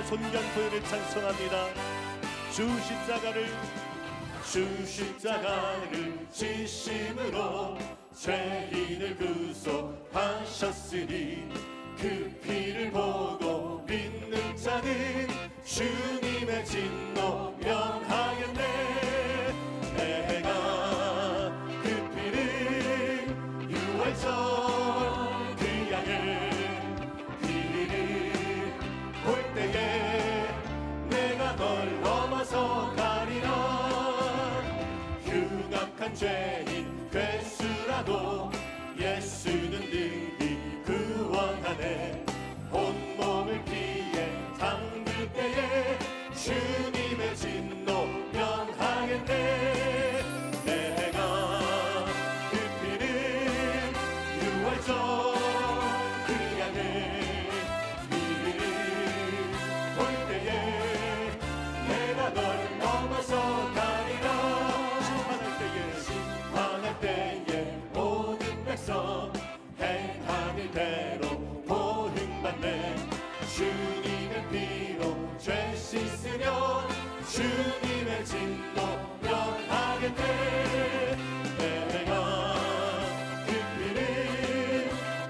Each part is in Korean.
손견포인을 찬송합니다. 주 십자가를 지심으로 죄인을 구속하셨으니 그 피를 보고 믿는 자는 주님의 진노 명하겠네. 내가 그 피를 유월절 그 양의 피를 볼 때에 내가 널 넘어서 가리라. 흉악한 죄인 괴수라도 예수는 능히 구원하네. 온몸을 피에 담글 때에 주님의 진노 명하겠네. 내가 그 피를 유월절 그 양의 피를 볼 때에 내가 널 넘어서 가리라. 심판할 때에 모든 백성 행하는 대로 보응받네. 주님의 피로 죄 씻으면 주님의 진노 명하겠네. 내가 그 피를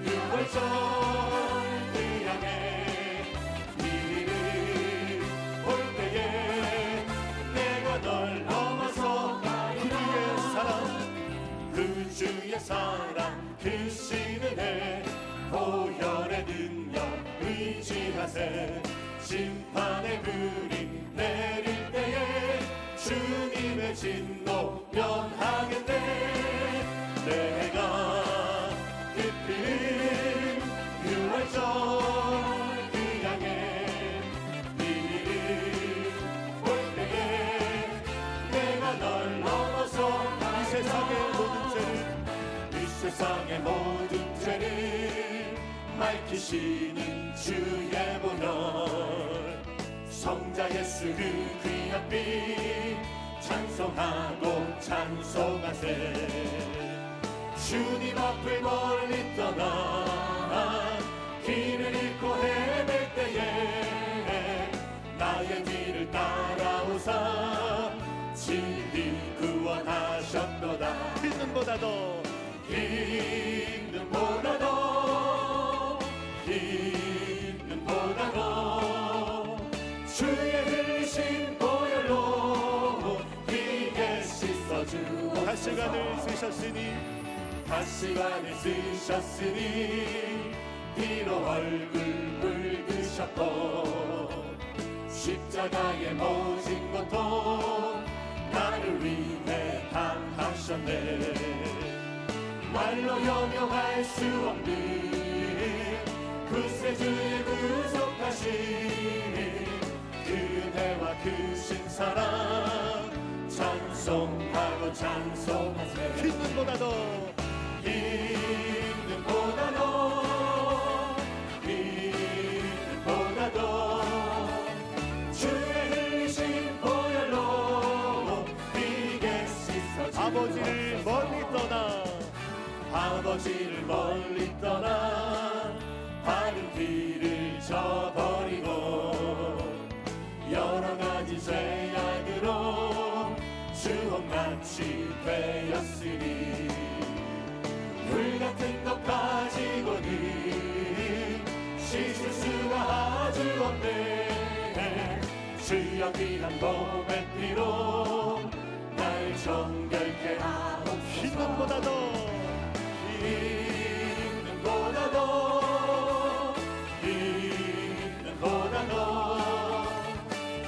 유월절 그 양의 피를 볼 때에 내가 널 넘어서 가리라. 그 주의 사랑 그 신은혜 보혈의 능력 의지하세. 심판의 불이 내릴 때에 주님의 진노 면하겠네. 내가 그 피를 유월절 그 양의 피를 볼 때에 내가 널 넘어서 이 세상의 모든 죄를 밝히시는 주의 보혈. 성자 예수 그 귀한 피 찬송하고 찬송하세. 주님 앞을 멀리 떠나 길을 잃고 헤맬 때에 나의 뒤를 따라오사 진리 구원하셨도다. 있는보다도 주의 흘리신 보혈로 피게 씻어주옵소서. 다시간을 쓰셨으니 피로 얼굴 붉으셨고 십자가에 모진 고통 나를 위해 당하셨네. 말로 형용할 수 없는 구세주의 구속하신 그 은혜와 크신 사랑 찬송하고 찬송하세. 있는보다도 주의 흘리신 보혈로 피게 씻어주옵소서. 아버지를 멀리 떠나 바른 길을 저버리고 여러 가지 죄악으로 주홍같이 되었으니 불같은 것 가지고는 씻을 수가 아주 없네. 주여 귀한 몸의 피로 날 정결케 하옵소서. 있는보다도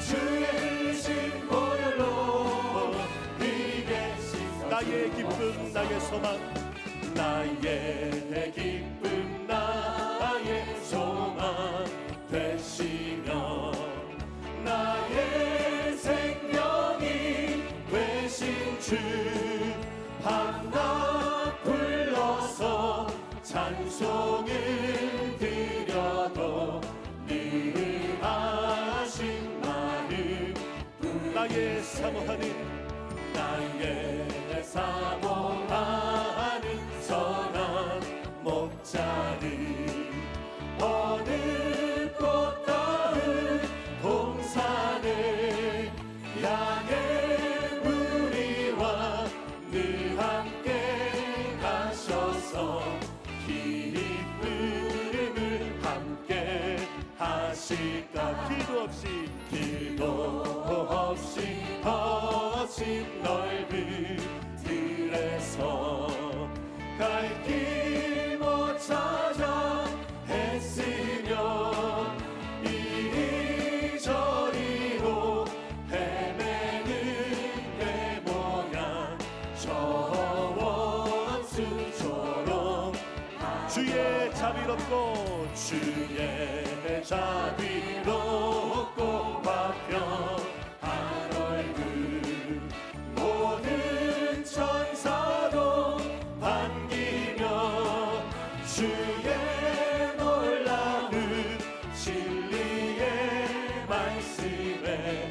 주의 흘리신 보혈로 피게 씻어주옵소서. 나의 기쁨 나의 소망 나의 기쁨 나의 소망 되시며 나의 생명이 되신 주 한나 불러서 찬송을 드려도 늘 하신 마음 나의 사모하는 선한 목자는 어느 꽃 닿은 자비롭고 주의 자비롭고 화평한 얼굴 모든 천사도 반기며 주의 놀라운 진리의 말씀에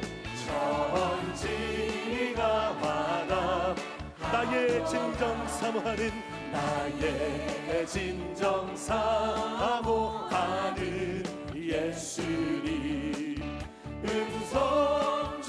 천지가 화답 나의 진정 사모하는 나의 진정 사모하는 예수님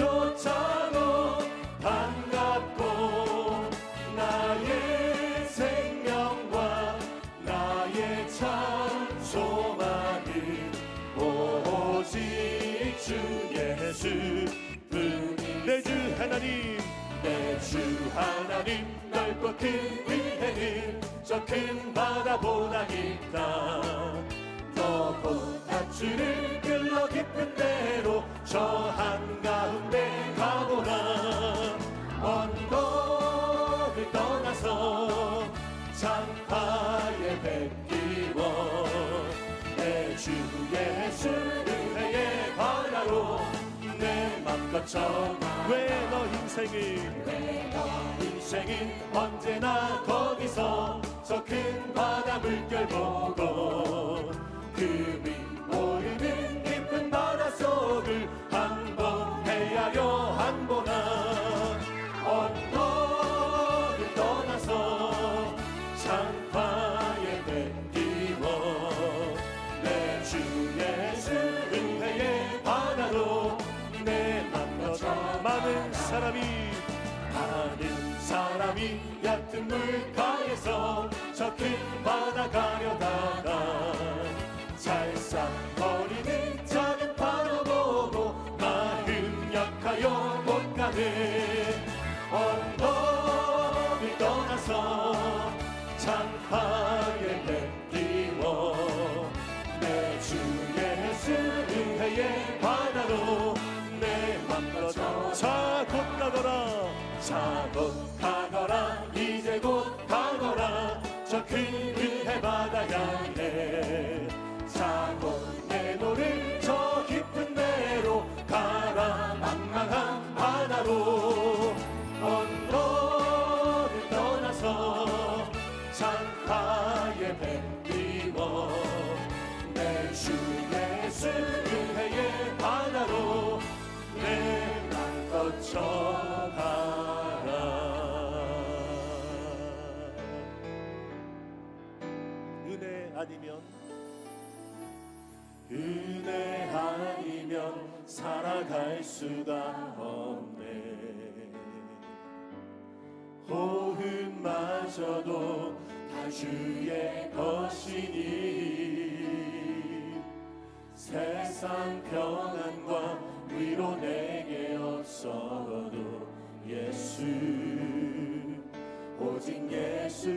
음성조차도 반갑고 나의 생명과 나의 참 소망은 오직 주 예수뿐이 내 주 하나님 내 주 하나님 넓고 큰 은혜는 저 큰 바다보다 깊다 더 곧 밧줄을 끌러 깊은 데로 저 한가운데 가보라 언덕을 떠나서 장파에 뱉기워 내 주 예수 은혜의 바다로 내 맘껏 전하 왜 너 인생은 언제나 거기서 저 큰 바다 물결 보고 그 밑 모르는 깊은 바다 속을 한번 헤아려 한보나 언덕을 떠나서 장파에 뱉기워 내 주 예수 은혜의 바다로 내 맘껏 많은 사람이 얕은 물가에서 저 큰 바다 가려다가 찰싹거리는 작은 바다 보고 마음 약하여 못 가는 언덕을 떠나서 장파에 뱉기워 내 주 예수 은혜의 바다로 내 맘껏 자 곧 가거라 이제 곧 가거라 저 큰 은혜 바다 향해 자 곧 내 노를 저 깊은 데로 가라 망망한 바다로 언덕을 떠나서 장파에 뱉기워 내 주 예수 은혜의 바다로 내 맘껏 전하라 은혜 아니면 살아갈 수가 없네 호흡마저도 다 주의 것이니 세상 평안과 위로 내게 없어도 예수 오직 예수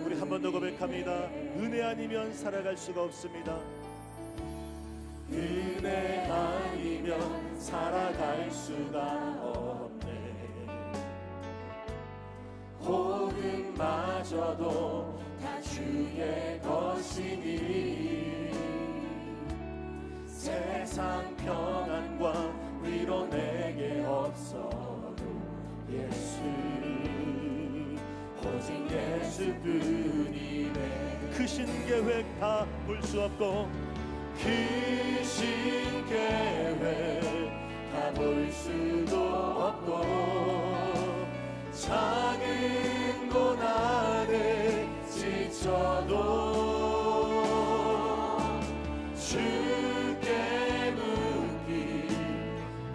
우리 한 번 더 고백합니다. 은혜 아니면 살아갈 수가 없습니다. 은혜 아니면 살아갈 수가 없네 호흡마저도 다 주의 것이니 세상 평안과 위로 내게 없어도 예수 오직 예수뿐이네 크신 계획 다 볼 수 없고 크신 계획 다 볼 수도 없고 작은 고난에 지쳐도 주께 묻기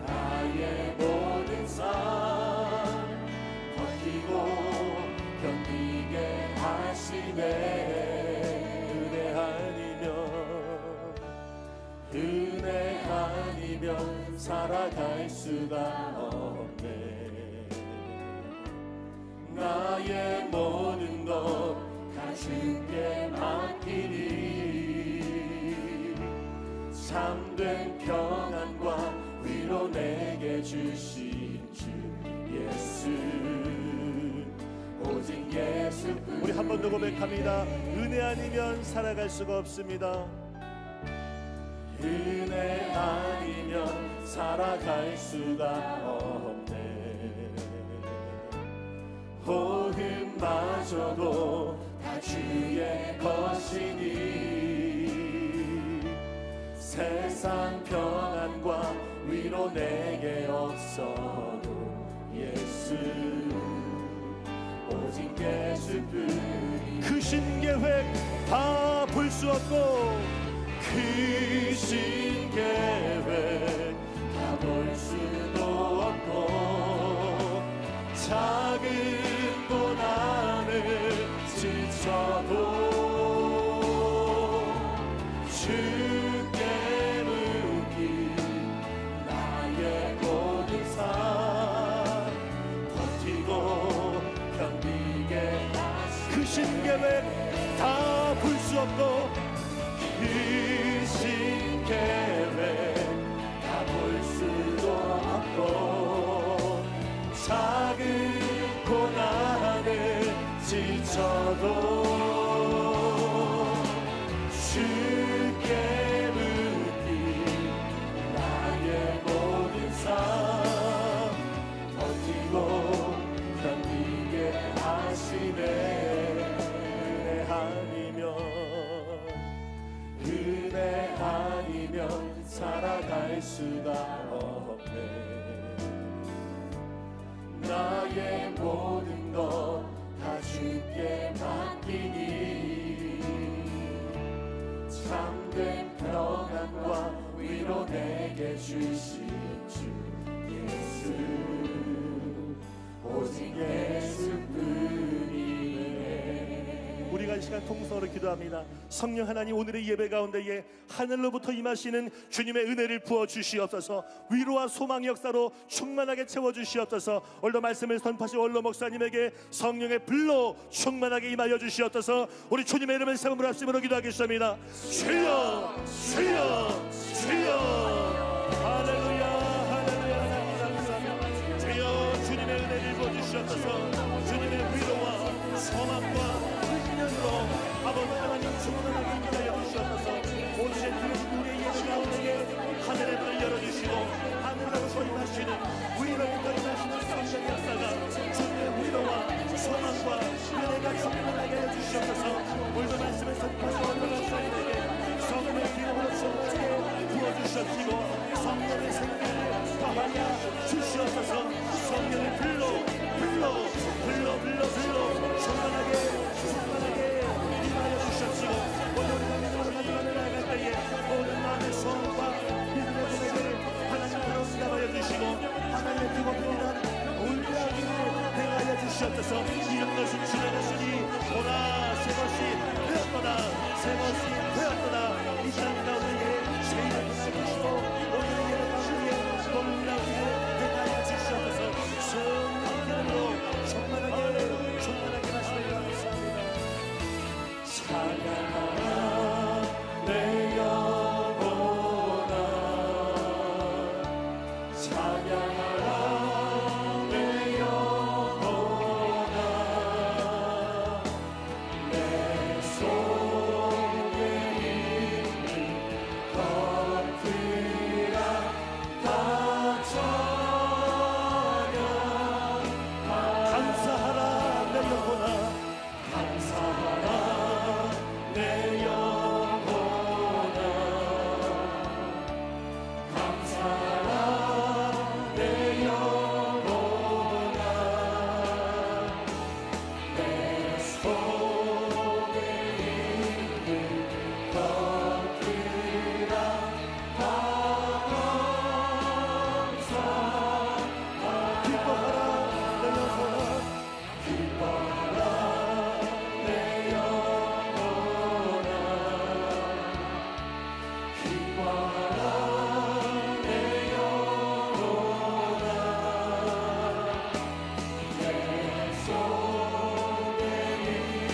나의 모든 삶 버티고 견디게 하시네 은혜 아니면 살아갈 수가 없네 나의 모든 것 다 주께 맡기니 참된 평안과 위로 내게 주신 주 예수 오직 예수뿐 우리 한 번 더 고백합니다. 은혜 아니면 살아갈 수가 없습니다. 은혜 아니면 살아갈 수가 없네. 호흡마저도 다 주의 것이니 세상 평안과 위로 내게 없어도 예수 오직 예수뿐이. 그 신계획 다 볼 수 없고 그 신계획 다 볼 수도 없고 작은 고난을 지쳐도 주께 묻기 나의 모든 삶 버티고 견디게 하시. 그 신계획 다 볼 수 없고 그 신계획 다 볼 수도 없고 작은 고난을 지쳐도 주께 묻기 나의 모든 삶 버티고 견디게 하시네. 은혜 아니면 살아갈 수가 없네. 나의 모든 것 다 주께 맡기니 참된 평안과 위로 내게 주신 주 예수 오직 예수뿐이네. 우리가 이 시간 통성으로 기도합니다. 성령 하나님, 오늘의 예배 가운데에 하늘로부터 임하시는 주님의 은혜를 부어 주시옵소서. 위로와 소망의 역사로 충만하게 채워 주시옵소서. 오늘도 말씀을 선포하신 원로 목사님에게 성령의 불로 충만하게 임하여 주시옵소서. 우리 주님의 이름을 세움으로 합심으로 기도하겠습니다. 주여 주여 주여. 할렐루야 할렐루야. 하나님 감사합니다. 주여 주님의 은혜를 부어 주시옵소서. 주님의 위로와 소망과 아버지 하나님 충만하게 임하여 주시옵소서. 오늘의 드려진 우리의 예배 가운데에 하늘의 문을 열어주시고 하늘로부터 임하시는 위로부터 임하시는 성령의 역사가 주님의 위로와 소망과 은혜가 충만하게 하여 주시옵소서. 오늘도 말씀을 선포하신 원로 목사님에게 성령의 기름으로 충만하게 부어주시옵시고 성령의 생기를 더하여 주시옵소서. 성령의 불로 충만하게 임하여 주시옵시고 오늘 우리가 믿음으로 가져가며 나아갈 때에 모든 마음의 소원과 믿음의 고백을 하나님께로 응답하여 주시고 하나님의 뜨겁기는 올려하기를 행하여 주시옵소서. 이런 것은 주의 것이니 보라 새 것이 되었도다 새 것이 되었도다. 이 땅 가운데에 죄인을 떠나주시고 오늘의 예배 가운데에 놀라기를 행하여 주시옵소서. 성령 기름으로 충만하게 하시는 감사합니다. 찬양하라 내 영혼아 찬양하라 내 영혼아 내 속에 있는 것들아 다 찬양하라. 감사하라 내 영혼아 감사하라 내 영혼아 감사하라 내 영혼아 내 속에 있는 것들아 다 감사하라. 기뻐하라 내 영혼아 기뻐하라 내 영혼아 기뻐하라 내 영혼아 내 속에 있는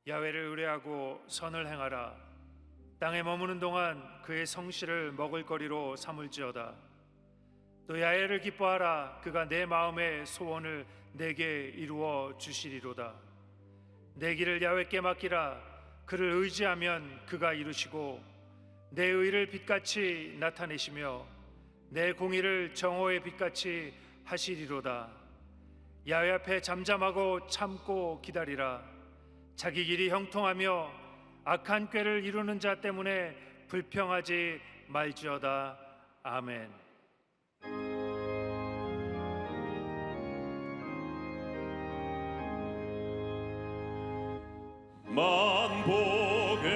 야훼를 의뢰하고 선을 행하라. 땅에 머무는 동안 그의 성실을 먹을거리로 삼을지어다. 또 야훼를 기뻐하라. 그가 내 마음의 소원을 내게 이루어 주시리로다. 내 길을 야훼께 맡기라. 그를 의지하면 그가 이루시고 내 의를 빛같이 나타내시며 내 공의를 정오의 빛같이 하시리로다. 야훼 앞에 잠잠하고 참고 기다리라. 자기 길이 형통하며 악한 꾀를 이루는 자 때문에 불평하지 말지어다. 아멘. 만복의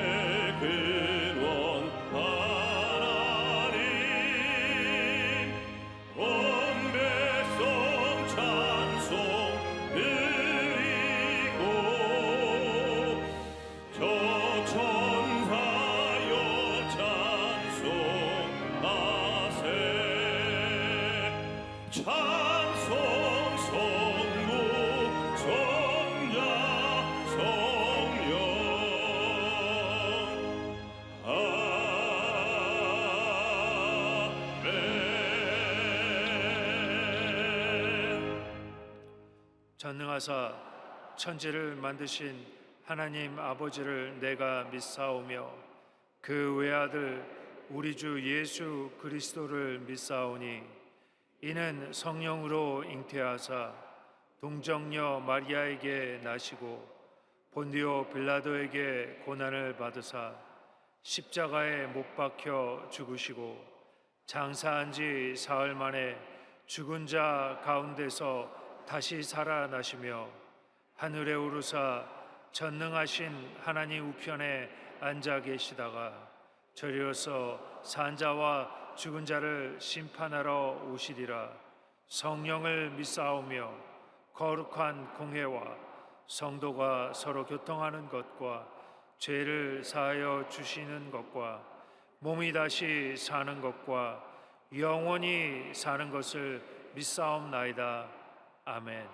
근원 하나님, 온 백성 찬송 드리고 저 천사여 찬송하세. 찬송 성부 성자 성령 전능하사 천지를 만드신 하나님 아버지를 내가 믿사오며 그 외아들 우리 주 예수 그리스도를 믿사오니 이는 성령으로 잉태하사 동정녀 마리아에게 나시고 본디오 빌라도에게 고난을 받으사 십자가에 못 박혀 죽으시고 장사한 지 사흘 만에 죽은 자 가운데서 다시 살아나시며 하늘에 오르사 전능하신 하나님 우편에 앉아 계시다가 저리로서 산자와 죽은 자를 심판하러 오시리라. 성령을 믿사오며 거룩한 공회와 성도가 서로 교통하는 것과 죄를 사하여 주시는 것과 몸이 다시 사는 것과 영원히 사는 것을 믿사옵나이다. 아멘.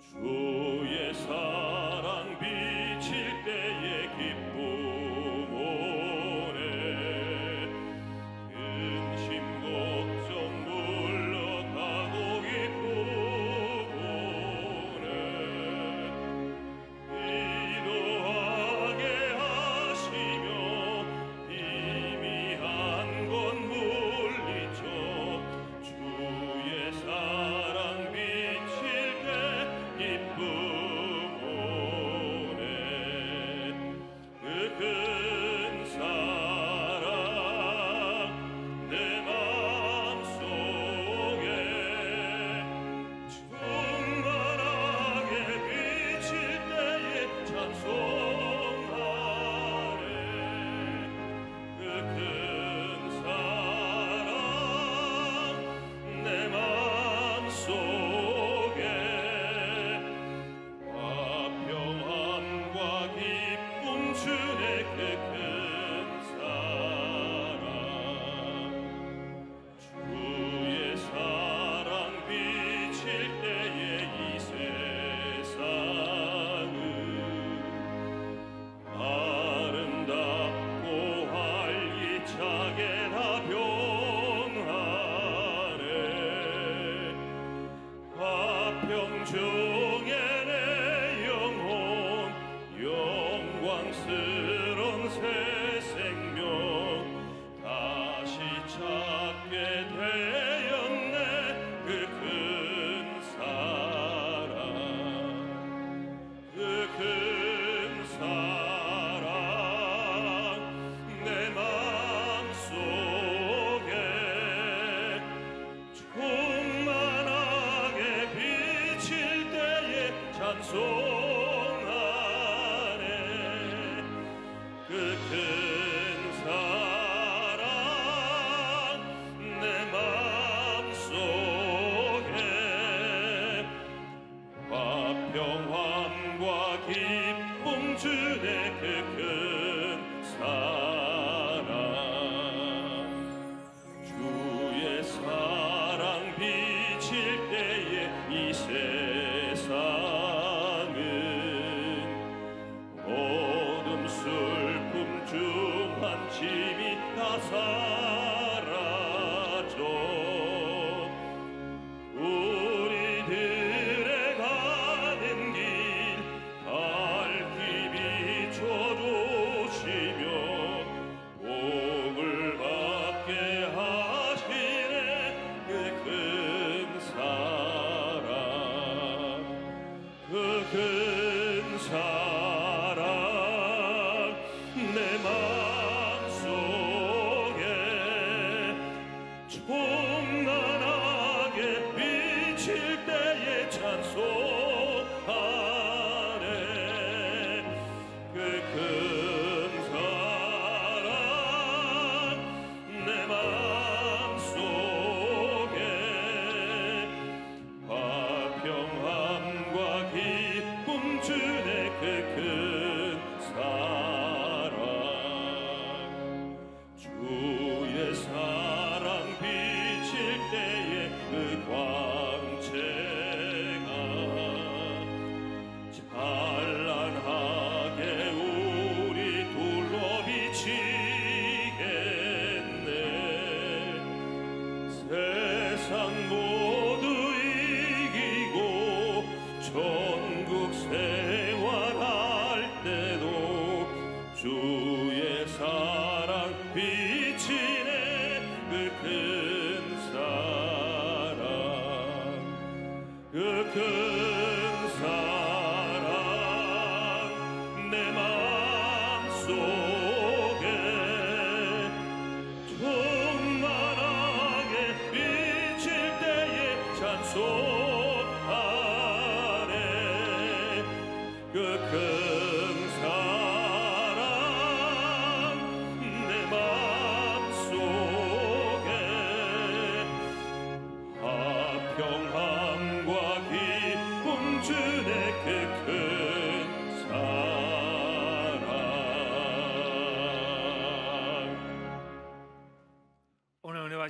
주의 사랑 비칠 때의 기쁨 오네. 근심 걱정 물러가고 기쁨 오네. 기도하게 하시며 희미한 건 물리쳐 주의 사랑 비칠 때 기쁨 오네. 그 큰 사랑 내 마음속에 충만하게 비칠 때에 찬송하네. 그 큰 사랑 내 마음속에 화평함과 기쁨 주네. 그 큰 사랑 주의 사랑 비칠 때에 이 세상은 아름답고 활기차게 다 변하네. 화평 중에 내 영혼 영광스런 새 생명 다시 찾게 되었네. 그 큰 사랑 그 큰 사랑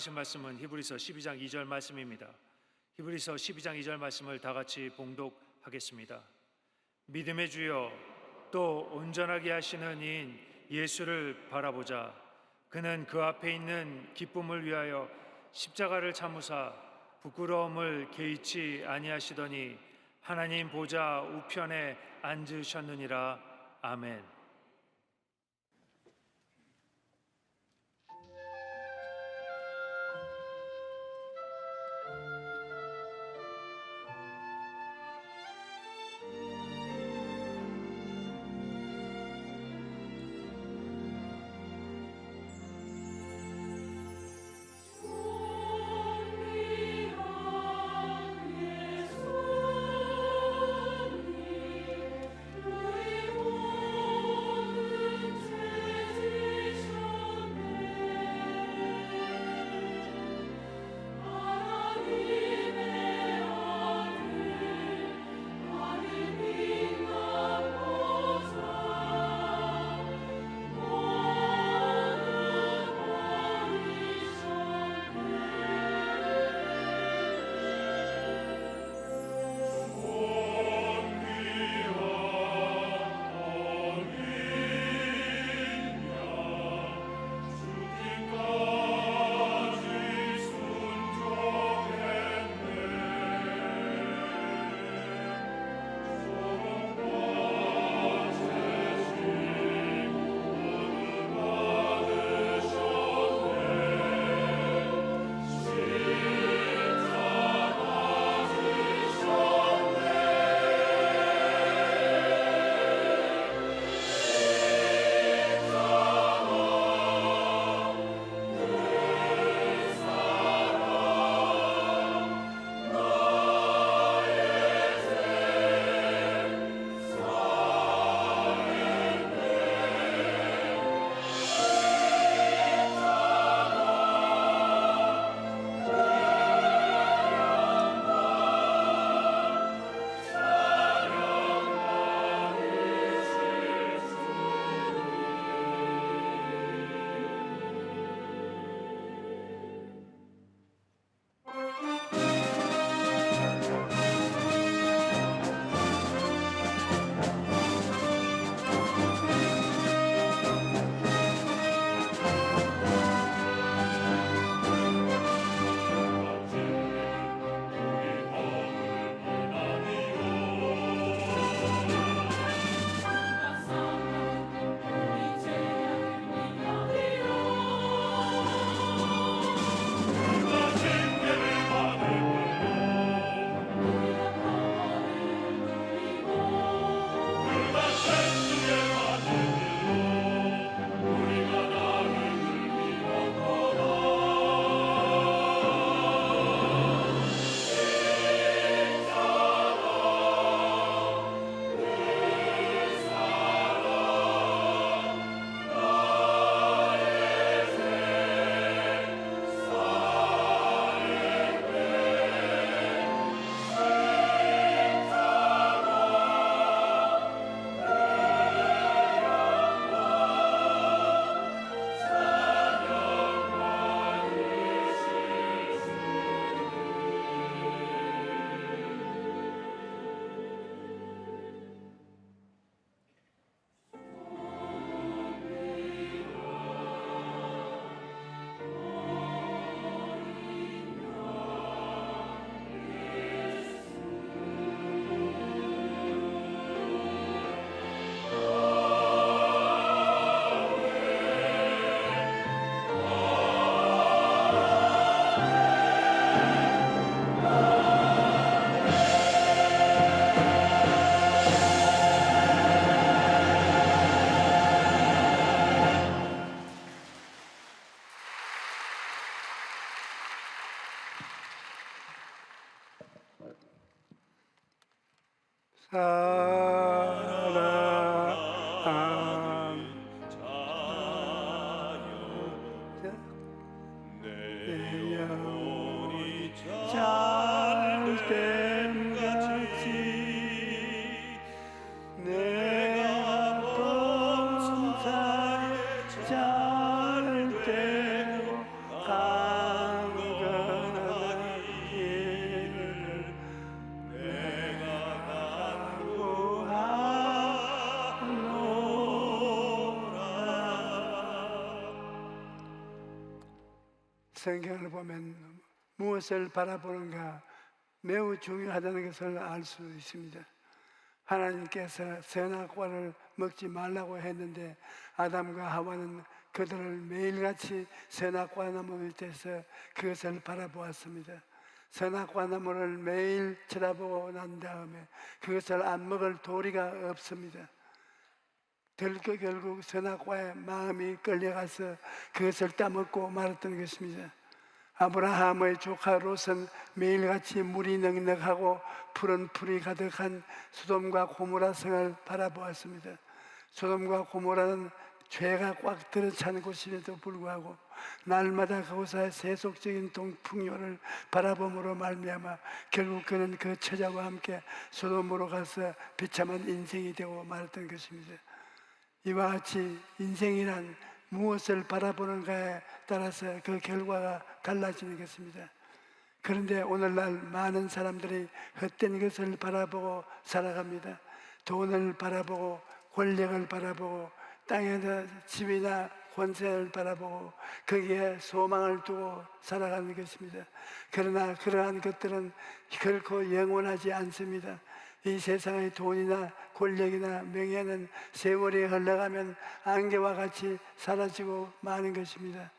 묵상하신 말씀은 히브리서 12장 2절 말씀입니다. 히브리서 12장 2절 말씀을 다 같이 봉독하겠습니다. 믿음의 주여 또 온전하게 하시는 이인 예수를 바라보자. 그는 그 앞에 있는 기쁨을 위하여 십자가를 참으사 부끄러움을 개의치 아니하시더니 하나님 보좌 우편에 앉으셨느니라. 아멘. 잘 되고 가 성경을 보면 무엇을 바라보는가 매우 중요하다는 것을 알 수 있습니다. 하나님께서 선악과를 먹지 말라고 했는데 아담과 하와는 그들을 매일같이 선악과 나무 밑에서 그것을 바라보았습니다. 선악과 나무를 매일 쳐다보고 난 다음에 그것을 안 먹을 도리가 없습니다. 결국 선악과에 마음이 끌려가서 그것을 따먹고 말았던 것입니다. 아브라함의 조카 롯은 매일같이 물이 넉넉하고 푸른 풀이 가득한 소돔과 고모라 성을 바라보았습니다. 소돔과 고모라는 죄가 꽉 들어찬 곳임에도 불구하고 날마다 그곳의 세속적인 풍요를 바라봄으로 말미암아 결국 그는 그 처자와 함께 소돔으로 가서 비참한 인생이 되고 말았던 것입니다. 이와 같이 인생이란 무엇을 바라보는가에 따라서 그 결과가 달라지는 것입니다. 그런데 오늘날 많은 사람들이 헛된 것을 바라보고 살아갑니다. 돈을 바라보고 권력을 바라보고 땅에서 집이나 권세를 바라보고 거기에 소망을 두고 살아가는 것입니다. 그러나 그러한 것들은 결코 영원하지 않습니다. 이 세상의 돈이나 권력이나 명예는 세월이 흘러가면 안개와 같이 사라지고 마는 것입니다.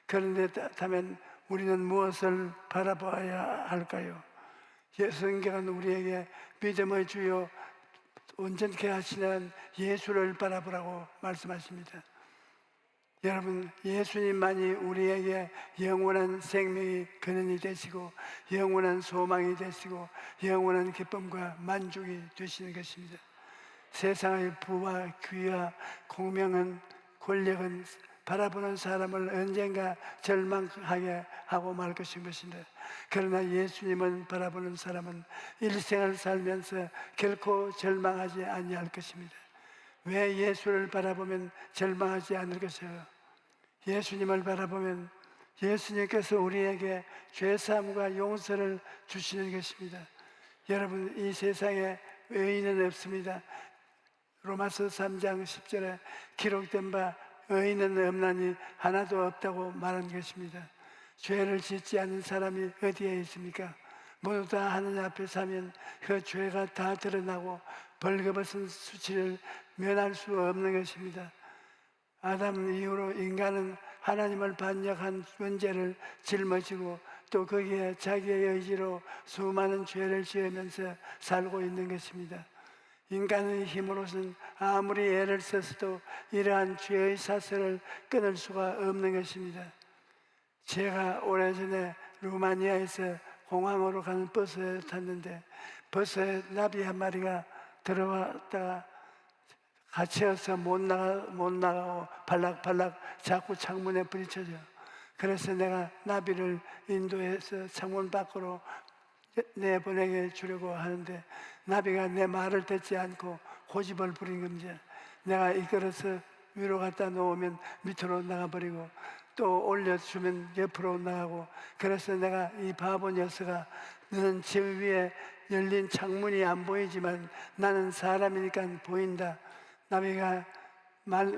그런데 그렇다면 우리는 무엇을 바라봐야 할까요? 성경은 우리에게 믿음의 주요 온전케 하시는 예수를 바라보라고 말씀하십니다. 여러분, 예수님만이 우리에게 영원한 생명이 근원이 되시고 영원한 소망이 되시고 영원한 기쁨과 만족이 되시는 것입니다. 세상의 부와 귀와 공명은 권력은 바라보는 사람을 언젠가 절망하게 하고 말 것입니다. 그러나 예수님을 바라보는 사람은 일생을 살면서 결코 절망하지 아니할 것입니다. 왜 예수를 바라보면 절망하지 않을 것이요? 예수님을 바라보면 예수님께서 우리에게 죄사함과 용서를 주시는 것입니다. 여러분, 이 세상에 의인은 없습니다. 로마서 3장 10절에 기록된 바 의인은 없나니 하나도 없다고 말한 것입니다. 죄를 짓지 않은 사람이 어디에 있습니까? 모두 다 하느님 앞에 서면 그 죄가 다 드러나고 벌거벗은 수치를 면할 수 없는 것입니다. 아담 이후로 인간은 하나님을 반역한 문제를 짊어지고 또 거기에 자기의 의지로 수많은 죄를 지으면서 살고 있는 것입니다. 인간의 힘으로서는 아무리 애를 썼어도 이러한 죄의 사슬을 끊을 수가 없는 것입니다. 제가 오래전에 루마니아에서 공항으로 가는 버스에 탔는데 버스에 나비 한 마리가 들어왔다가 갇혀서 못 나가고 발락발락 자꾸 창문에 부딪혀져. 그래서 내가 나비를 인도해서 창문 밖으로 내보내게 주려고 하는데 나비가 내 말을 듣지 않고 고집을 부린 겁니다. 내가 이끌어서 위로 갖다 놓으면 밑으로 나가버리고 또 올려주면 옆으로 나가고, 그래서 내가 이 바보 녀석아, 너는 집 위에 열린 창문이 안 보이지만 나는 사람이니까 보인다. 나비가 말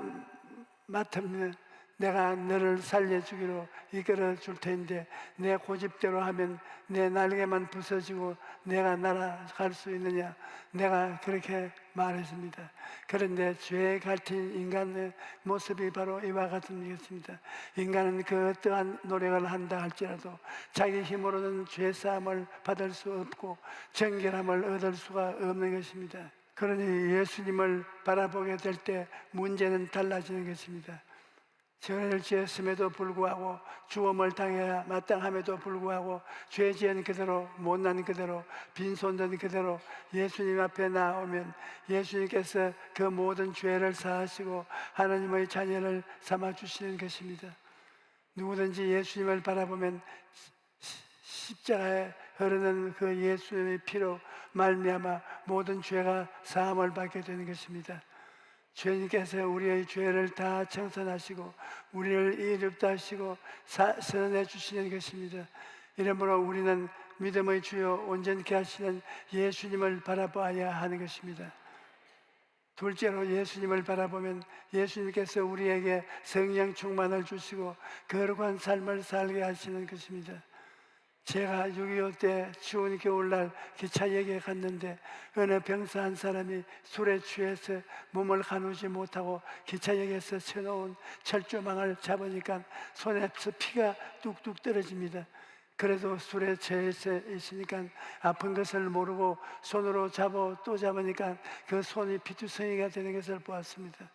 맡으면 내가 너를 살려주기로 이끌어 줄 텐데 내 고집대로 하면 내 날개만 부서지고 내가 날아갈 수 있느냐. 내가 그렇게 말했습니다. 그런데 죄에 갇힌 인간의 모습이 바로 이와 같은 것입니다. 인간은 그 어떠한 노력을 한다 할지라도 자기 힘으로는 죄사함을 받을 수 없고 정결함을 얻을 수가 없는 것입니다. 그러니 예수님을 바라보게 될 때 문제는 달라지는 것입니다. 죄를 지었음에도 불구하고 주엄을 당해야 마땅함에도 불구하고 죄 지은 그대로 못난 그대로 빈손든 그대로 예수님 앞에 나오면 예수님께서 그 모든 죄를 사하시고 하나님의 자녀를 삼아주시는 것입니다. 누구든지 예수님을 바라보면 십자가에 흐르는 그 예수님의 피로 말미암아 모든 죄가 사함을 받게 되는 것입니다. 주님께서 우리의 죄를 다 청산하시고 우리를 이롭다 하시고 선언해 주시는 것입니다. 이러므로 우리는 믿음의 주요 온전케 하시는 예수님을 바라봐야 하는 것입니다. 둘째로 예수님을 바라보면 예수님께서 우리에게 성령 충만을 주시고 거룩한 삶을 살게 하시는 것입니다. 제가 6.25 때 추운 겨울날 기차역에 갔는데 어느 병사 한 사람이 술에 취해서 몸을 가누지 못하고 기차역에서 쳐놓은 철조망을 잡으니까 손에서 피가 뚝뚝 떨어집니다. 그래도 술에 취해서 있으니까 아픈 것을 모르고 손으로 잡아 또 잡으니까 그 손이 피투성이가 되는 것을 보았습니다.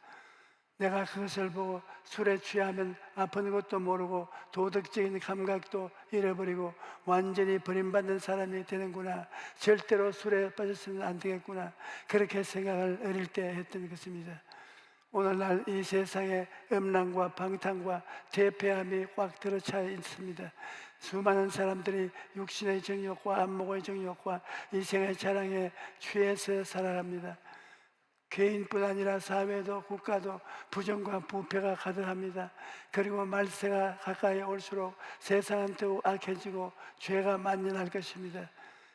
내가 그것을 보고 술에 취하면 아픈 것도 모르고 도덕적인 감각도 잃어버리고 완전히 버림받는 사람이 되는구나, 절대로 술에 빠져서는 안 되겠구나, 그렇게 생각을 어릴 때 했던 것입니다. 오늘날 이 세상에 음란과 방탕과 퇴폐함이 꽉 들어차 있습니다. 수많은 사람들이 육신의 정욕과 안목의 정욕과 이생의 자랑에 취해서 살아갑니다. 개인뿐 아니라 사회도 국가도 부정과 부패가 가득합니다. 그리고 말세가 가까이 올수록 세상은 더욱 악해지고 죄가 만연할 것입니다.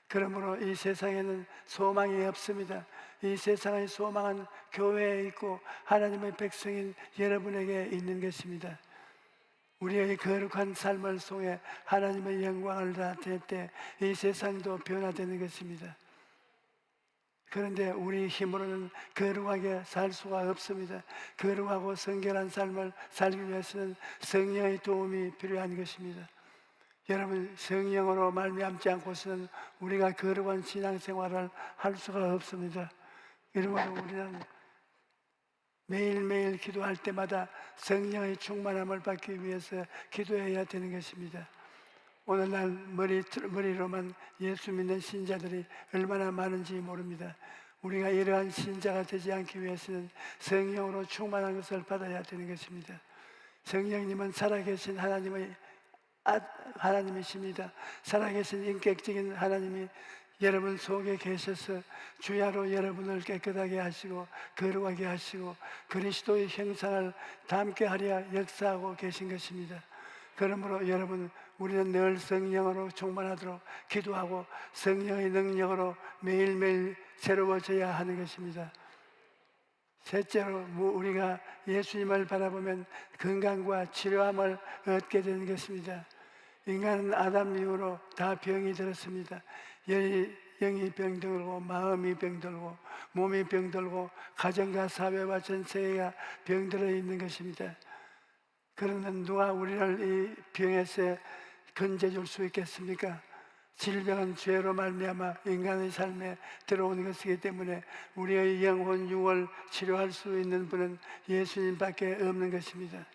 그러므로 이 세상에는 소망이 없습니다. 이 세상의 소망은 교회에 있고 하나님의 백성인 여러분에게 있는 것입니다. 우리의 거룩한 삶을 통해 하나님의 영광을 나타낼 때 이 세상도 변화되는 것입니다. 그런데 우리 힘으로는 거룩하게 살 수가 없습니다. 거룩하고 성결한 삶을 살기 위해서는 성령의 도움이 필요한 것입니다. 여러분, 성령으로 말미암지 않고서는 우리가 거룩한 신앙생활을 할 수가 없습니다. 그러므로 우리는 매일매일 기도할 때마다 성령의 충만함을 받기 위해서 기도해야 되는 것입니다. 오늘날 머리로만 예수 믿는 신자들이 얼마나 많은지 모릅니다. 우리가 이러한 신자가 되지 않기 위해서는 성령으로 충만한 것을 받아야 되는 것입니다. 성령님은 살아계신 하나님이십니다. 살아계신 인격적인 하나님이 여러분 속에 계셔서 주야로 여러분을 깨끗하게 하시고 거룩하게 하시고 그리스도의 형상을 닮게 하려 역사하고 계신 것입니다. 그러므로 여러분, 우리는 늘 성령으로 충만하도록 기도하고 성령의 능력으로 매일매일 새로워져야 하는 것입니다. 셋째로, 우리가 예수님을 바라보면 건강과 치료함을 얻게 되는 것입니다. 인간은 아담 이후로 다 병이 들었습니다. 영이 병들고 마음이 병들고 몸이 병들고 가정과 사회와 전 세계가 병들어 있는 것입니다. 그러면 누가 우리를 이 병에서 건져줄 수 있겠습니까? 질병은 죄로 말미암아 인간의 삶에 들어오는 것이기 때문에 우리의 영혼 육을 치료할 수 있는 분은 예수님밖에 없는 것입니다.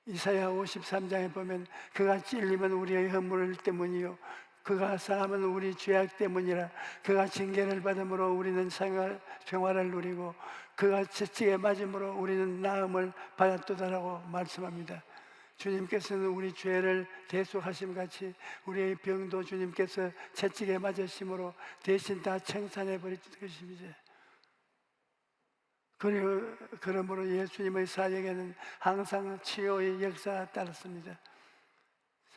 이사야 53장에 보면 그가 찔림은 우리의 허물 때문이요 그가 상함은 우리 죄악 때문이라. 그가 징계를 받음으로 우리는 평화를 누리고 그가 채찍에 맞음으로 우리는 나음을 받았도다라고 말씀합니다. 주님께서는 우리 죄를 대속하심 같이 우리의 병도 주님께서 채찍에 맞으심으로 대신 다 청산해 버릴 것입니다. 그러므로 예수님의 사역에는 항상 치유의 역사가 따랐습니다.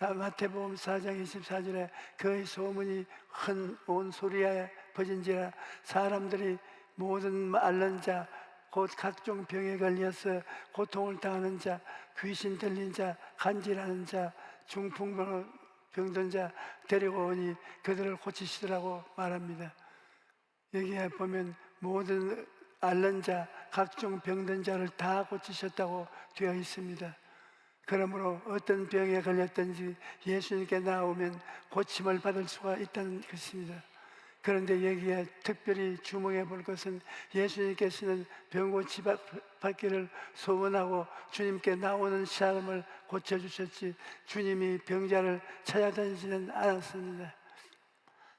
마태복음 4장 24절에 그의 소문이 온 소리에 퍼진지라. 사람들이 모든 앓는 자, 곧 각종 병에 걸려서 고통을 당하는 자, 귀신 들린 자, 간질하는 자, 중풍으로 병든 자 데리고 오니 그들을 고치시더라고 말합니다. 여기에 보면 모든 앓는 자, 각종 병든 자를 다 고치셨다고 되어 있습니다. 그러므로 어떤 병에 걸렸든지 예수님께 나오면 고침을 받을 수가 있다는 것입니다. 그런데 여기에 특별히 주목해 볼 것은 예수님께서는 병고치 받기를 소원하고 주님께 나오는 사람을 고쳐주셨지 주님이 병자를 찾아다니지는 않았습니다.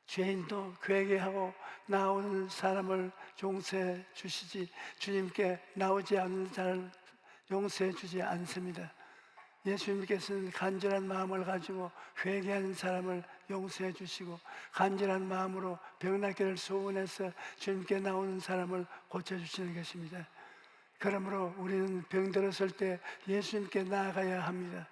죄인도 회개하고 나오는 사람을 용서해 주시지 주님께 나오지 않는 자를 용서해 주지 않습니다. 예수님께서는 간절한 마음을 가지고 회개하는 사람을 용서해 주시고 간절한 마음으로 병낫기를 소원해서 주님께 나오는 사람을 고쳐주시는 것입니다. 그러므로 우리는 병들었을 때 예수님께 나아가야 합니다.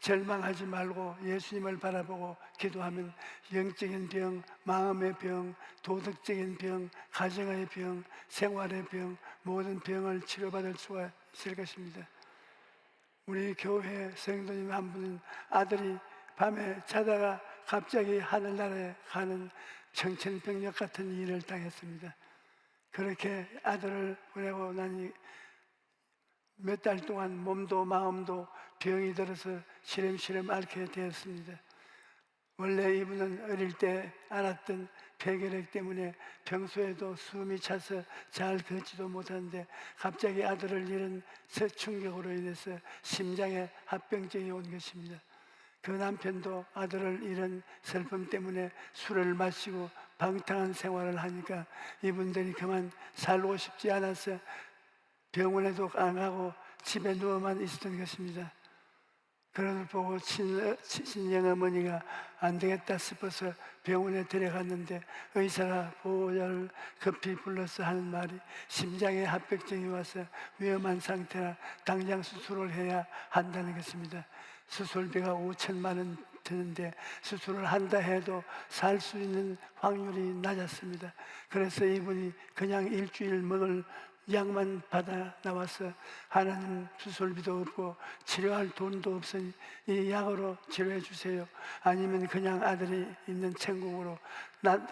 절망하지 말고 예수님을 바라보고 기도하면 영적인 병, 마음의 병, 도덕적인 병, 가정의 병, 생활의 병, 모든 병을 치료받을 수가 있을 것입니다. 우리 교회 성도님 한 분은 아들이 밤에 자다가 갑자기 하늘나라에 가는 청천벽력 같은 일을 당했습니다. 그렇게 아들을 보내고 나니 몇 달 동안 몸도 마음도 병이 들어서 시름시름 앓게 되었습니다. 원래 이분은 어릴 때 알았던 폐결핵 때문에 평소에도 숨이 차서 잘 걷지도 못하는데 갑자기 아들을 잃은 충격으로 인해서 심장에 합병증이 온 것입니다. 그 남편도 아들을 잃은 슬픔 때문에 술을 마시고 방탕한 생활을 하니까 이분들이 그만 살고 싶지 않아서 병원에도 안 가고 집에 누워만 있었던 것입니다. 그걸 보고 친정 어머니가 안 되겠다 싶어서 병원에 데려갔는데 의사가 보호자를 급히 불러서 하는 말이 심장에 합병증이 와서 위험한 상태라 당장 수술을 해야 한다는 것입니다. 수술비가 5천만 원 드는데 수술을 한다 해도 살 수 있는 확률이 낮았습니다. 그래서 이분이 그냥 일주일 먹을 약만 받아 나와서 하나님 수술비도 없고 치료할 돈도 없으니 이 약으로 치료해 주세요. 아니면 그냥 아들이 있는 천국으로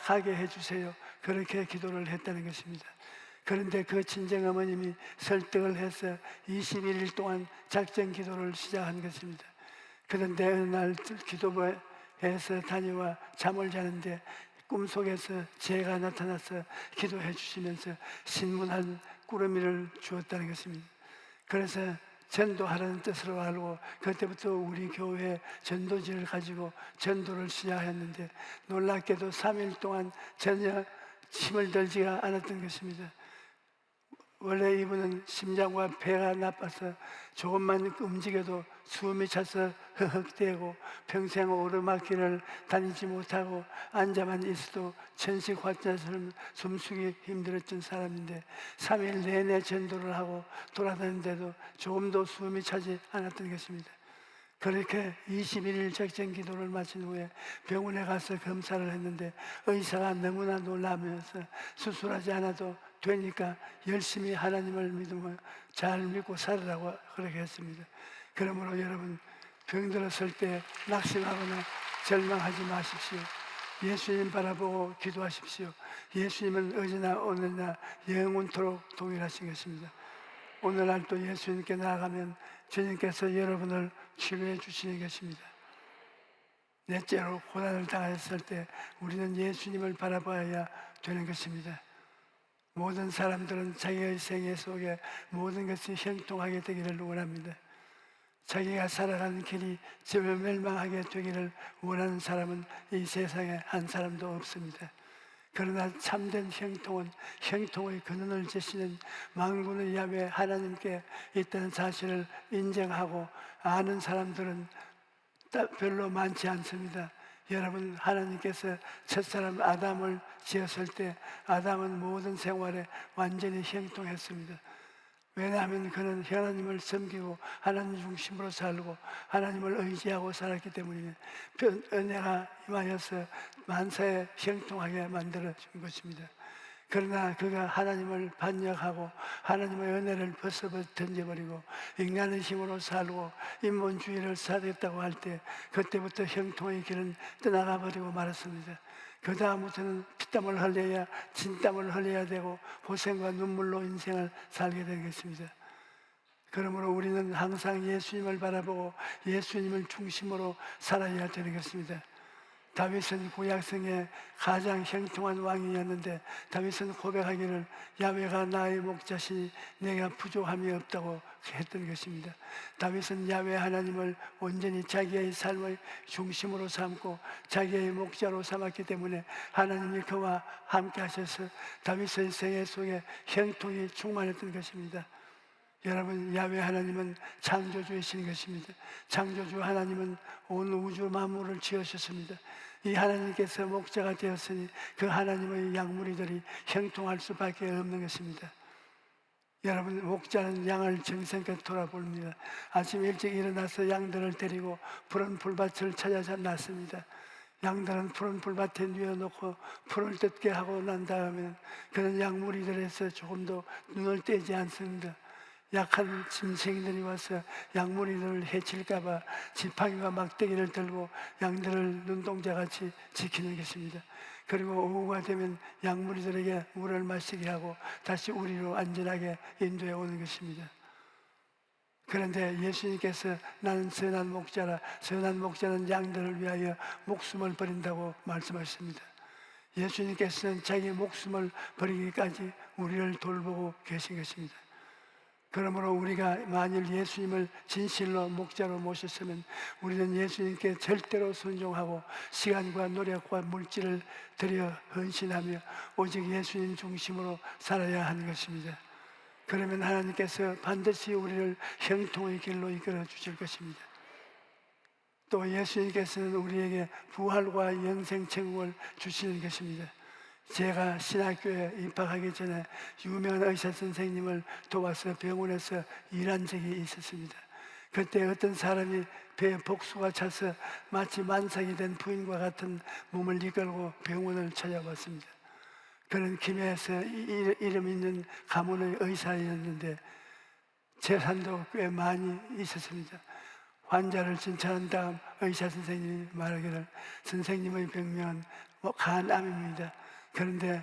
가게 해 주세요. 그렇게 기도를 했다는 것입니다. 그런데 그 친정 어머님이 설득을 해서 21일 동안 작전 기도를 시작한 것입니다. 그런데 어느 날 기도부에서 다녀와 잠을 자는데 꿈속에서 재가 나타나서 기도해 주시면서 신문한 꾸러미를 주었다는 것입니다. 그래서 전도하라는 뜻으로 알고 그때부터 우리 교회 전도지를 가지고 전도를 시작했는데 놀랍게도 3일 동안 전혀 힘을 들지가 않았던 것입니다. 원래 이분은 심장과 폐가 나빠서 조금만 움직여도 숨이 차서 허헉대고 평생 오르막길을 다니지 못하고 앉아만 있어도 천식 환자처럼 숨쉬기 힘들었던 사람인데 3일 내내 전도를 하고 돌아다니는데도 조금도 숨이 차지 않았던 것입니다. 그렇게 21일 작전 기도를 마친 후에 병원에 가서 검사를 했는데 의사가 너무나 놀라면서 수술하지 않아도 되니까 열심히 하나님을 믿으면 잘 믿고 살으라고 그렇게 했습니다. 그러므로 여러분 병들었을 때 낙심하거나 절망하지 마십시오. 예수님 바라보고 기도하십시오. 예수님은 어제나 오늘나 영원토록 동일하신 것입니다. 오늘날 또 예수님께 나아가면 주님께서 여러분을 치료해 주시는 것입니다. 넷째로 고난을 당했을 때 우리는 예수님을 바라봐야 되는 것입니다. 모든 사람들은 자기의 생애 속에 모든 것이 형통하게 되기를 원합니다. 자기가 살아가는 길이 제발 멸망하게 되기를 원하는 사람은 이 세상에 한 사람도 없습니다. 그러나 참된 형통은 형통의 근원을 제시는 만군의 야훼 하나님께 있다는 사실을 인정하고 아는 사람들은 별로 많지 않습니다. 여러분, 하나님께서 첫사람 아담을 지었을 때 아담은 모든 생활에 완전히 형통했습니다. 왜냐하면 그는 하나님을 섬기고 하나님 중심으로 살고 하나님을 의지하고 살았기 때문에 은혜가 임하여서 만사에 형통하게 만들어준 것입니다. 그러나 그가 하나님을 반역하고 하나님의 은혜를 벗어버 던져버리고 인간의 힘으로 살고 인본주의를 살겠다고 할 때 그때부터 형통의 길은 떠나가 버리고 말았습니다. 그 다음부터는 피땀을 흘려야 진땀을 흘려야 되고 고생과 눈물로 인생을 살게 되겠습니다. 그러므로 우리는 항상 예수님을 바라보고 예수님을 중심으로 살아야 되는 것입니다. 다윗은 구약성의 가장 형통한 왕이었는데 다윗은 고백하기를 야훼가 나의 목자시니 내가 부족함이 없다고 했던 것입니다. 다윗은 야훼 하나님을 온전히 자기의 삶의 중심으로 삼고 자기의 목자로 삼았기 때문에 하나님이 그와 함께 하셔서 다윗의 생애 속에 형통이 충만했던 것입니다. 여러분, 야훼 하나님은 창조주이신 것입니다. 창조주 하나님은 온 우주 만물을 지으셨습니다. 이 하나님께서 목자가 되었으니 그 하나님의 양무리들이 형통할 수밖에 없는 것입니다. 여러분, 목자는 양을 정성껏 돌아봅니다. 아침 일찍 일어나서 양들을 데리고 푸른 풀밭을 찾아서 났습니다. 양들은 푸른 풀밭에 누워놓고 풀을 뜯게 하고 난 다음에 그는 양무리들에서 조금도 눈을 떼지 않습니다. 약한 짐승들이 와서 양무리들을 해칠까봐 지팡이와 막대기를 들고 양들을 눈동자같이 지키는 것입니다. 그리고 오후가 되면 양무리들에게 물을 마시게 하고 다시 우리로 안전하게 인도해 오는 것입니다. 그런데 예수님께서 나는 선한 목자라, 선한 목자는 양들을 위하여 목숨을 버린다고 말씀하십니다. 예수님께서는 자기 목숨을 버리기까지 우리를 돌보고 계신 것입니다. 그러므로 우리가 만일 예수님을 진실로 목자로 모셨으면 우리는 예수님께 절대로 순종하고 시간과 노력과 물질을 들여 헌신하며 오직 예수님 중심으로 살아야 하는 것입니다. 그러면 하나님께서 반드시 우리를 형통의 길로 이끌어 주실 것입니다. 또 예수님께서는 우리에게 부활과 영생 천국을 주시는 것입니다. 제가 신학교에 입학하기 전에 유명한 의사 선생님을 도와서 병원에서 일한 적이 있었습니다. 그때 어떤 사람이 배에 복수가 차서 마치 만삭이 된 부인과 같은 몸을 이끌고 병원을 찾아왔습니다. 그는 김해에서 이름 있는 가문의 의사였는데 재산도 꽤 많이 있었습니다. 환자를 진찰한 다음 의사 선생님이 말하기를 선생님의 병명은 간암입니다. 그런데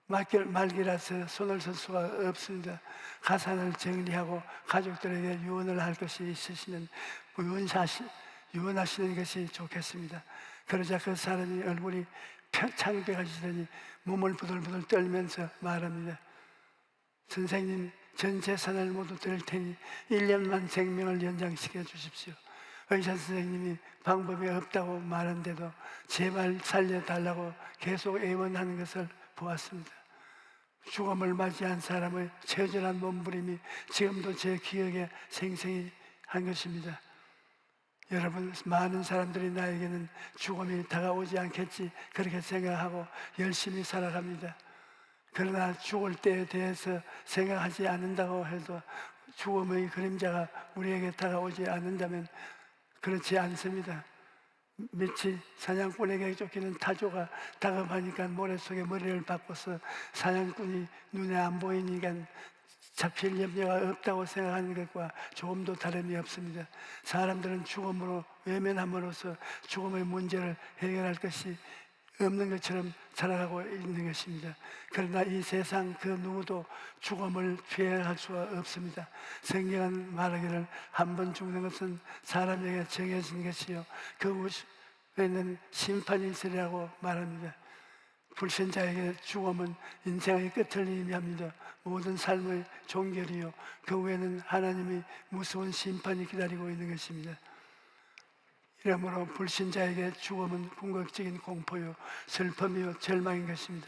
말기라서 손을 쓸 수가 없습니다. 가산을 정리하고 가족들에게 유언을 할 것이 있으시면 유언하시는 것이 좋겠습니다. 그러자 그 사람이 얼굴이 창백해지더니 몸을 부들부들 떨면서 말합니다. 선생님, 전 재산을 모두 드릴 테니 1년만 생명을 연장시켜 주십시오. 의사 선생님이 방법이 없다고 말한데도 제발 살려달라고 계속 애원하는 것을 보았습니다. 죽음을 맞이한 사람의 처절한 몸부림이 지금도 제 기억에 생생히 한 것입니다. 여러분, 많은 사람들이 나에게는 죽음이 다가오지 않겠지 그렇게 생각하고 열심히 살아갑니다. 그러나 죽을 때에 대해서 생각하지 않는다고 해도 죽음의 그림자가 우리에게 다가오지 않는다면 그렇지 않습니다. 며칠 사냥꾼에게 쫓기는 타조가 다급하니까 모래 속에 머리를 박고서 사냥꾼이 눈에 안 보이니까 잡힐 염려가 없다고 생각하는 것과 조금도 다름이 없습니다. 사람들은 죽음으로 외면함으로써 죽음의 문제를 해결할 것이 없는 것처럼 살아가고 있는 것입니다. 그러나 이 세상 그 누구도 죽음을 피해갈 수가 없습니다. 성경은 말하기를 한 번 죽는 것은 사람에게 정해진 것이요 그 후에는 심판이 있으리라고 말합니다. 불신자에게 죽음은 인생의 끝을 의미합니다. 모든 삶의 종결이요 그 후에는 하나님이 무서운 심판이 기다리고 있는 것입니다. 이러므로 불신자에게 죽음은 궁극적인 공포요 슬픔이요 절망인 것입니다.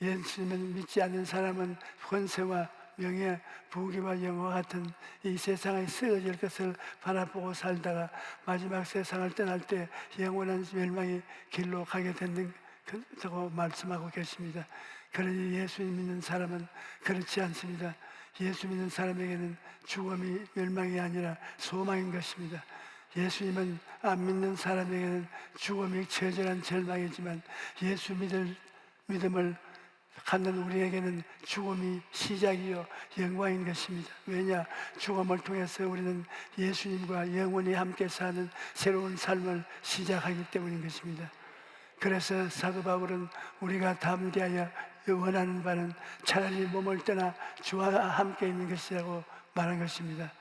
예수님을 믿지 않는 사람은 권세와 명예, 부귀와 영화 같은 이 세상에 쓰여질 것을 바라보고 살다가 마지막 세상을 떠날 때 영원한 멸망의 길로 가게 된다고 말씀하고 계십니다. 그러니 예수님 믿는 사람은 그렇지 않습니다. 예수 믿는 사람에게는 죽음이 멸망이 아니라 소망인 것입니다. 예수님은 안 믿는 사람에게는 죽음이 처절한 절망이지만 예수 믿음을 갖는 우리에게는 죽음이 시작이요 영광인 것입니다. 왜냐? 죽음을 통해서 우리는 예수님과 영원히 함께 사는 새로운 삶을 시작하기 때문인 것입니다. 그래서 사도 바울은 우리가 담대하여 원하는 바는 차라리 몸을 떠나 주와 함께 있는 것이라고 말한 것입니다.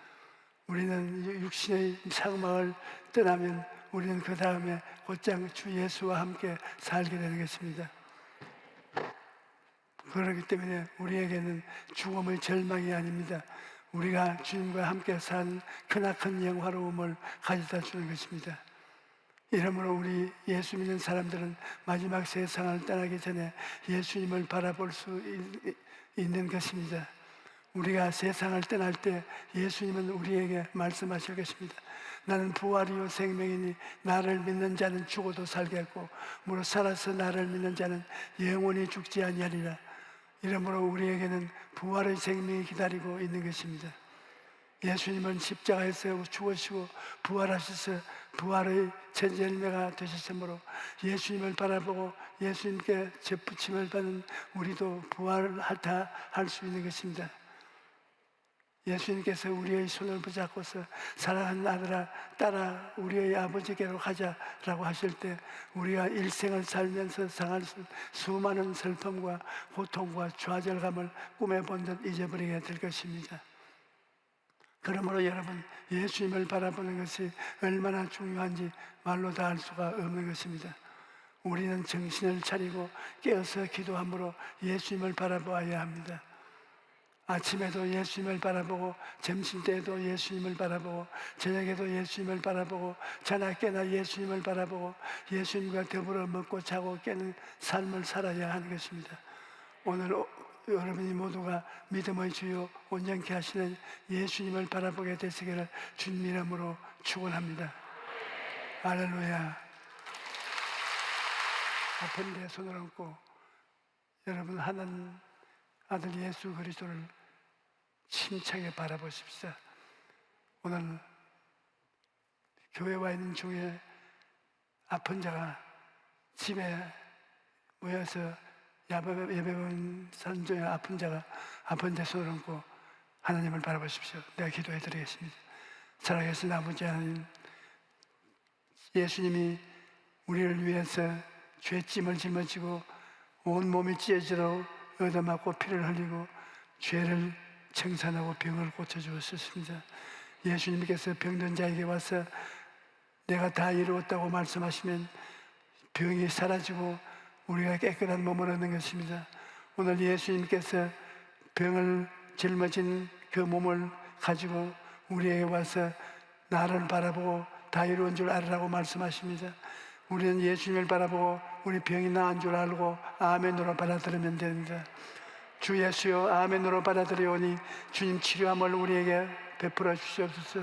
우리는 육신의 상망을 떠나면 우리는 그 다음에 곧장 주 예수와 함께 살게 되는 것입니다. 그렇기 때문에 우리에게는 죽음의 절망이 아닙니다. 우리가 주님과 함께 사는 크나큰 영화로움을 가져다 주는 것입니다. 이러므로 우리 예수 믿는 사람들은 마지막 세상을 떠나기 전에 예수님을 바라볼 수 있는 것입니다. 우리가 세상을 떠날 때 예수님은 우리에게 말씀하실 것입니다. 나는 부활이요 생명이니 나를 믿는 자는 죽어도 살겠고 무릇 살아서 나를 믿는 자는 영원히 죽지 아니하리라. 이러므로 우리에게는 부활의 생명이 기다리고 있는 것입니다. 예수님은 십자가에서 죽으시고 부활하셔서 부활의 전열매가 되셨으므로 예수님을 바라보고 예수님께 접붙임을 받는 우리도 부활하다 할 수 있는 것입니다. 예수님께서 우리의 손을 붙잡고서 사랑하는 아들아 따라 우리의 아버지께로 가자라고 하실 때 우리가 일생을 살면서 당할 수많은 슬픔과 고통과 좌절감을 꿈에 본 듯 잊어버리게 될 것입니다. 그러므로 여러분, 예수님을 바라보는 것이 얼마나 중요한지 말로 다 할 수가 없는 것입니다. 우리는 정신을 차리고 깨어서 기도함으로 예수님을 바라보아야 합니다. 아침에도 예수님을 바라보고 점심때에도 예수님을 바라보고 저녁에도 예수님을 바라보고 자나깨나 예수님을 바라보고 예수님과 더불어 먹고 자고 깨는 삶을 살아야 하는 것입니다. 오늘 여러분이 모두가 믿음의 주요 온전케 하시는 예수님을 바라보게 되시기를 주님 이름으로 축원합니다. 할렐루야. 아픈 데 손을 얹고 여러분 하나님 아들 예수 그리스도를 힘차게 바라보십시오. 오늘 교회 와 있는 중에 아픈 자가 집에 모여서 예배원 사는 중에 아픈 자가 아픈 데 손을 얹고 하나님을 바라보십시오. 내가 기도해 드리겠습니다. 살아계신 아버지 하나님, 예수님이 우리를 위해서 죄짐을 짊어지고 온 몸이 찢어지도록 얻어맞고 피를 흘리고 죄를 청산하고 병을 고쳐주었습니다. 예수님께서 병든 자에게 와서 내가 다 이루었다고 말씀하시면 병이 사라지고 우리가 깨끗한 몸을 얻는 것입니다. 오늘 예수님께서 병을 짊어진 그 몸을 가지고 우리에게 와서 나를 바라보고 다 이루은 줄 알으라고 말씀하십니다. 우리는 예수님을 바라보고 우리 병이 나은 줄 알고 아멘으로 받아들이면 됩니다. 주 예수여 아멘으로 받아들여오니 주님 치료함을 우리에게 베풀어 주시옵소서.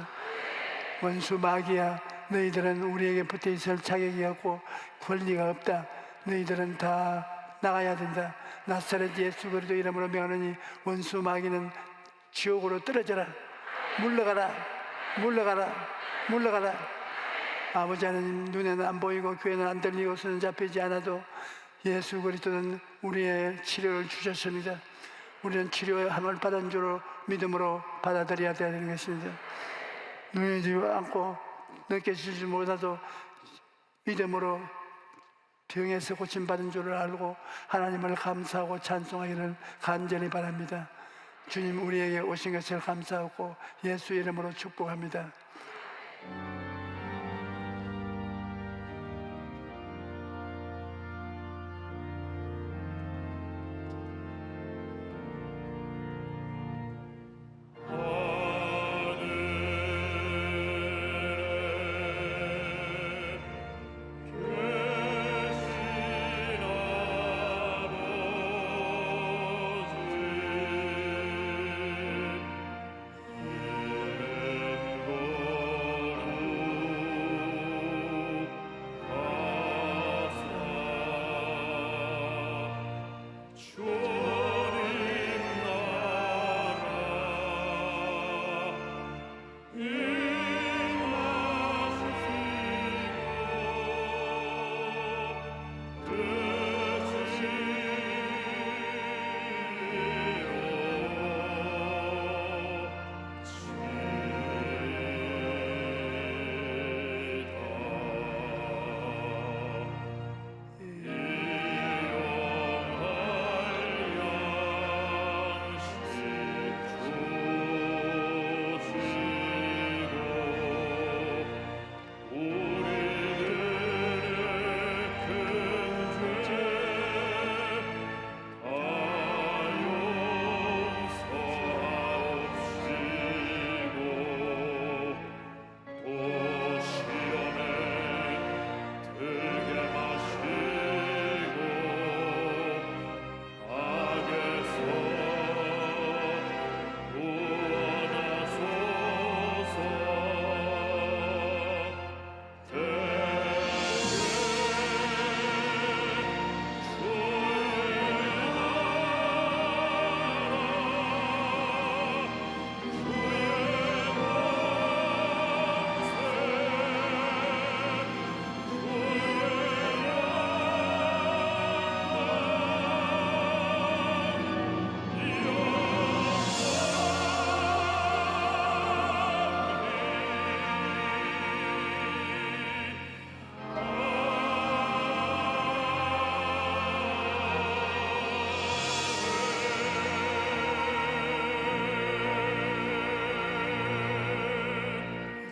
원수 마귀야, 너희들은 우리에게 붙어 있을 자격이 없고 권리가 없다. 너희들은 다 나가야 된다. 나사렛 예수 그리스도 이름으로 명하노니 원수 마귀는 지옥으로 떨어져라. 물러가라. 물러가라. 물러가라. 아버지 하나님, 눈에는 안 보이고 귀에는 안 들리고 손은 잡히지 않아도 예수 그리스도는 우리의 치료를 주셨습니다. 우리는 치료함을 받은 줄로 믿음으로 받아들여야 되는 것입니다. 눈이지 않고 느껴지지 못하도 믿음으로 병에서 고침받은 줄을 알고 하나님을 감사하고 찬송하기를 간절히 바랍니다. 주님, 우리에게 오신 것을 감사하고 예수 이름으로 축복합니다.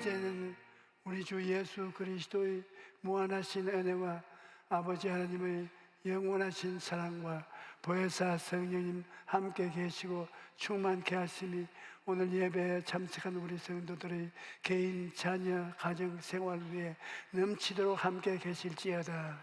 이제는 우리 주 예수 그리스도의 무한하신 은혜와 아버지 하나님의 영원하신 사랑과 보혜사 성령님 함께 계시고 충만케 하심이 오늘 예배에 참석한 우리 성도들의 개인, 자녀, 가정, 생활 위에 넘치도록 함께 계실지어다.